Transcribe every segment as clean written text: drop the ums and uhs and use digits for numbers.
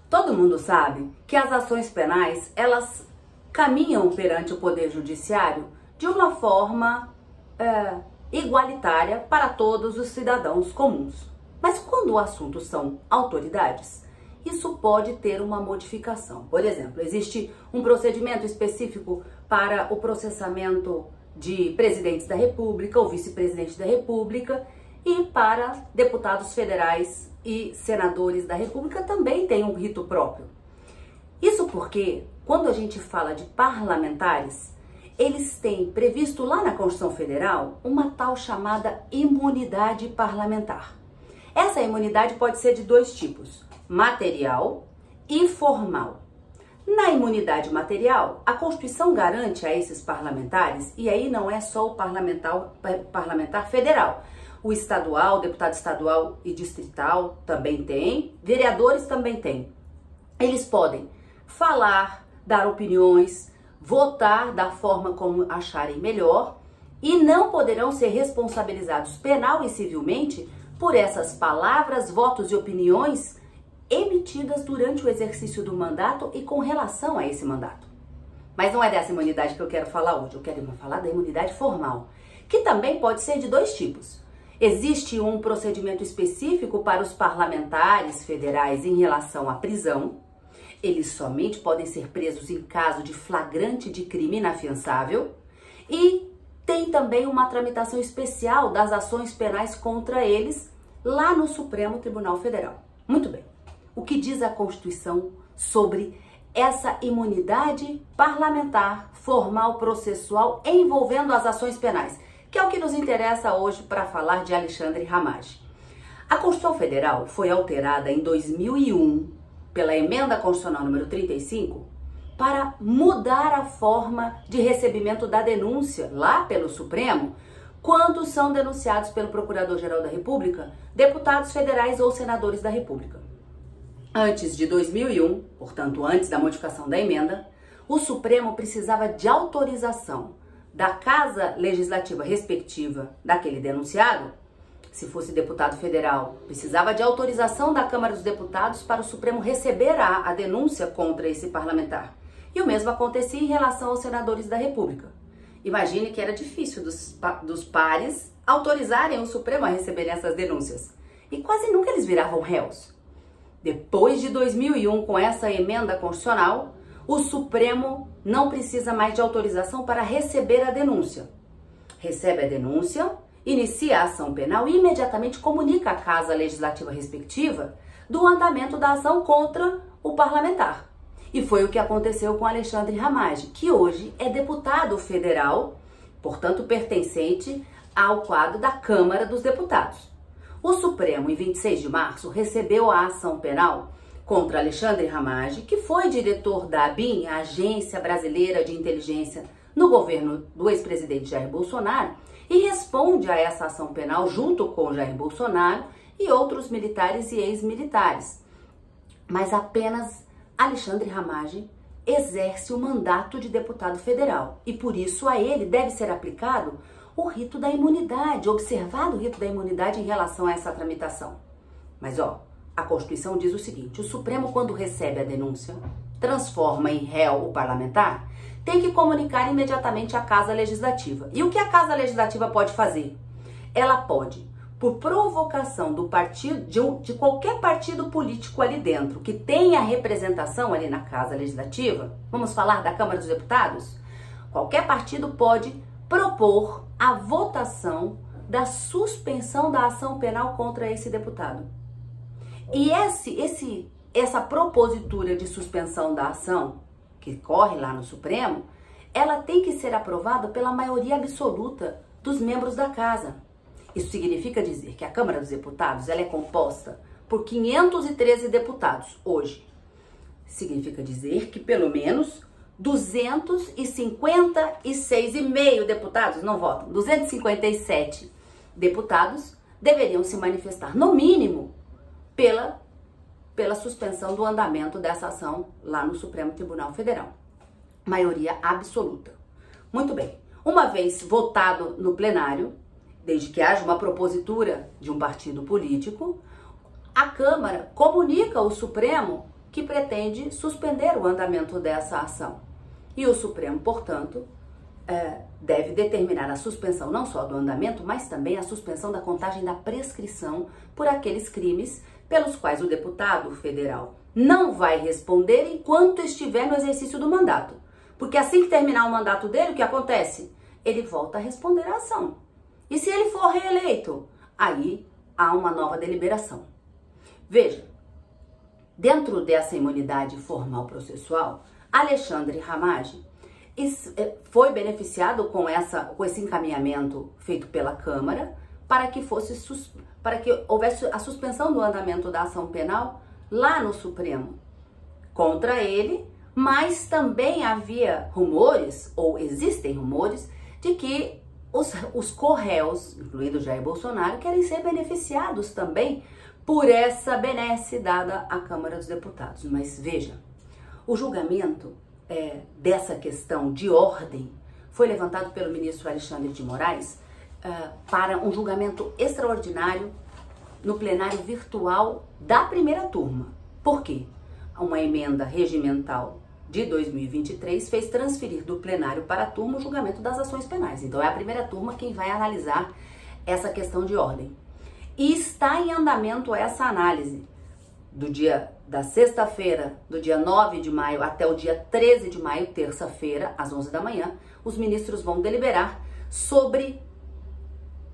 Todo mundo sabe que as ações penais, elas caminham perante o Poder Judiciário de uma forma igualitária para todos os cidadãos comuns. Mas quando o assunto são autoridades, isso pode ter uma modificação. Por exemplo, existe um procedimento específico para o processamento de presidentes da República ou vice-presidente da República, e para deputados federais e senadores da República também tem um rito próprio. Isso porque, quando a gente fala de parlamentares, eles têm previsto lá na Constituição Federal uma tal chamada imunidade parlamentar. Essa imunidade pode ser de dois tipos, material e formal. Na imunidade material, a Constituição garante a esses parlamentares, e aí não é só o parlamentar federal, o estadual, deputado estadual e distrital também tem, vereadores também tem. Eles podem falar, dar opiniões, votar da forma como acharem melhor e não poderão ser responsabilizados penal e civilmente por essas palavras, votos e opiniões emitidas durante o exercício do mandato e com relação a esse mandato. Mas não é dessa imunidade que eu quero falar hoje, eu quero falar da imunidade formal, que também pode ser de dois tipos. Existe um procedimento específico para os parlamentares federais em relação à prisão. Eles somente podem ser presos em caso de flagrante de crime inafiançável. E tem também uma tramitação especial das ações penais contra eles lá no Supremo Tribunal Federal. Muito bem. O que diz a Constituição sobre essa imunidade parlamentar, formal, processual envolvendo as ações penais? Que é o que nos interessa hoje para falar de Alexandre Ramagem. A Constituição Federal foi alterada em 2001 pela Emenda Constitucional número 35 para mudar a forma de recebimento da denúncia lá pelo Supremo quando são denunciados pelo Procurador-Geral da República deputados federais ou senadores da República. Antes de 2001, portanto antes da modificação da emenda, o Supremo precisava de autorização da Casa Legislativa respectiva daquele denunciado. Se fosse deputado federal, precisava de autorização da Câmara dos Deputados para o Supremo receber a denúncia contra esse parlamentar. E o mesmo acontecia em relação aos senadores da República. Imagine que era difícil dos pares autorizarem o Supremo a receberem essas denúncias. E quase nunca eles viravam réus. Depois de 2001, com essa emenda constitucional, o Supremo não precisa mais de autorização para receber a denúncia. Recebe a denúncia, inicia a ação penal e imediatamente comunica à Casa Legislativa respectiva do andamento da ação contra o parlamentar. E foi o que aconteceu com Alexandre Ramagem, que hoje é deputado federal, portanto pertencente ao quadro da Câmara dos Deputados. O Supremo, em 26 de março, recebeu a ação penal contra Alexandre Ramagem, que foi diretor da ABIN, a Agência Brasileira de Inteligência, no governo do ex-presidente Jair Bolsonaro, e responde a essa ação penal junto com Jair Bolsonaro e outros militares e ex-militares. Mas apenas Alexandre Ramagem exerce o mandato de deputado federal e por isso a ele deve ser aplicado o rito da imunidade, observado o rito da imunidade em relação a essa tramitação. Mas a Constituição diz o seguinte: o Supremo, quando recebe a denúncia, transforma em réu o parlamentar, tem que comunicar imediatamente à Casa Legislativa. E o que a Casa Legislativa pode fazer? Ela pode, por provocação do partido, de qualquer partido político ali dentro, que tenha representação ali na Casa Legislativa, vamos falar da Câmara dos Deputados, qualquer partido pode propor a votação da suspensão da ação penal contra esse deputado. E essa propositura de suspensão da ação, que corre lá no Supremo, ela tem que ser aprovada pela maioria absoluta dos membros da Casa. Isso significa dizer que a Câmara dos Deputados ela é composta por 513 deputados hoje. Significa dizer que pelo menos 256,5 deputados não votam. 257 deputados deveriam se manifestar, no mínimo, pela suspensão do andamento dessa ação lá no Supremo Tribunal Federal. Maioria absoluta. Muito bem. Uma vez votado no plenário, desde que haja uma propositura de um partido político, a Câmara comunica ao Supremo que pretende suspender o andamento dessa ação. E o Supremo, portanto, deve determinar a suspensão não só do andamento, mas também a suspensão da contagem da prescrição por aqueles crimes pelos quais o deputado federal não vai responder enquanto estiver no exercício do mandato. Porque assim que terminar o mandato dele, o que acontece? Ele volta a responder à ação. E se ele for reeleito, aí há uma nova deliberação. Veja, dentro dessa imunidade formal processual, Alexandre Ramagem foi beneficiado com esse encaminhamento feito pela Câmara para que houvesse a suspensão do andamento da ação penal lá no Supremo contra ele, mas também havia rumores, ou existem rumores, de que os co-réus, incluindo Jair Bolsonaro, querem ser beneficiados também por essa benesse dada à Câmara dos Deputados. Mas veja, o julgamento dessa questão de ordem foi levantado pelo ministro Alexandre de Moraes para um julgamento extraordinário no plenário virtual da primeira turma. Por quê? Uma emenda regimental de 2023 fez transferir do plenário para a turma o julgamento das ações penais. Então é a primeira turma quem vai analisar essa questão de ordem. E está em andamento essa análise da sexta-feira, do dia 9 de maio até o dia 13 de maio, terça-feira, às 11 da manhã, os ministros vão deliberar sobre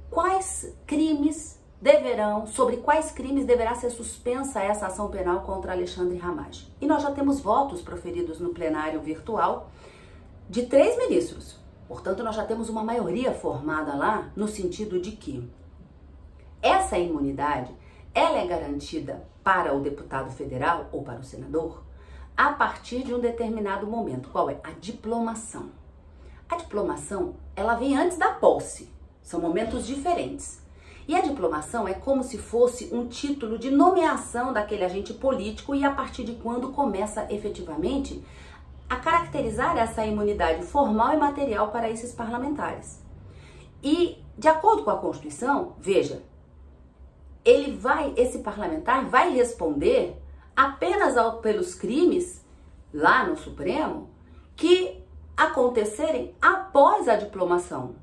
quais crimes deverá ser suspensa essa ação penal contra Alexandre Ramagem. E nós já temos votos proferidos no plenário virtual de 3 ministros. Portanto, nós já temos uma maioria formada lá no sentido de que essa imunidade ela é garantida para o deputado federal ou para o senador a partir de um determinado momento. Qual é? A diplomação. A diplomação, ela vem antes da posse. São momentos diferentes. E a diplomação é como se fosse um título de nomeação daquele agente político e a partir de quando começa efetivamente a caracterizar essa imunidade formal e material para esses parlamentares. E, de acordo com a Constituição, veja, esse parlamentar vai responder apenas pelos crimes lá no Supremo que acontecerem após a diplomação.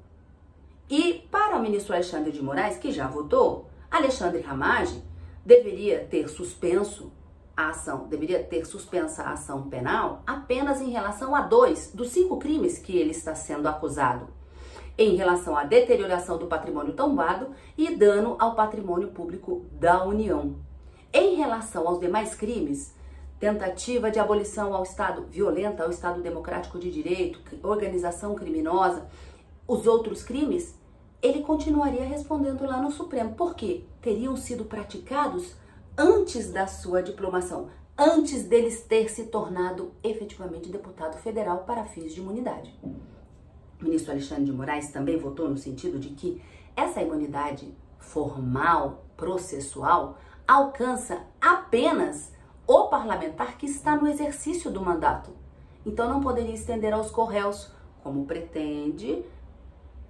E para o ministro Alexandre de Moraes, que já votou, Alexandre Ramagem deveria ter suspensa a ação penal apenas em relação a 2 dos 5 crimes que ele está sendo acusado, em relação à deterioração do patrimônio tombado e dano ao patrimônio público da União. Em relação aos demais crimes, tentativa de abolição ao Estado, violenta ao Estado democrático de direito, organização criminosa, os outros crimes, ele continuaria respondendo lá no Supremo. Por quê? Teriam sido praticados antes da sua diplomação, antes deles ter se tornado efetivamente deputado federal para fins de imunidade. O ministro Alexandre de Moraes também votou no sentido de que essa imunidade formal, processual, alcança apenas o parlamentar que está no exercício do mandato. Então não poderia estender aos co-réus, como pretende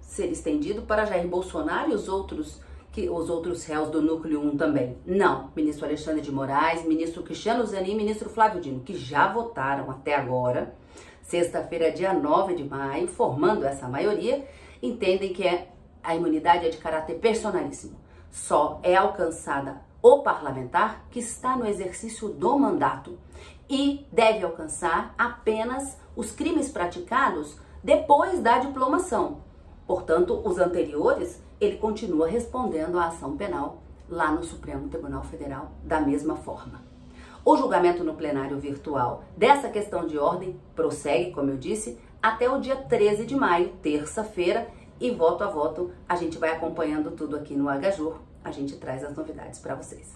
ser estendido para Jair Bolsonaro e os outros réus do núcleo 1 também. Não, ministro Alexandre de Moraes, ministro Cristiano Zanin e ministro Flávio Dino, que já votaram até agora, sexta-feira, dia 9 de maio, formando essa maioria, entendem que a imunidade é de caráter personalíssimo. Só é alcançada o parlamentar que está no exercício do mandato e deve alcançar apenas os crimes praticados depois da diplomação. Portanto, os anteriores, ele continua respondendo à ação penal lá no Supremo Tribunal Federal da mesma forma. O julgamento no plenário virtual dessa questão de ordem prossegue, como eu disse, até o dia 13 de maio, terça-feira, e voto a voto a gente vai acompanhando tudo aqui no Agajur. A gente traz as novidades para vocês.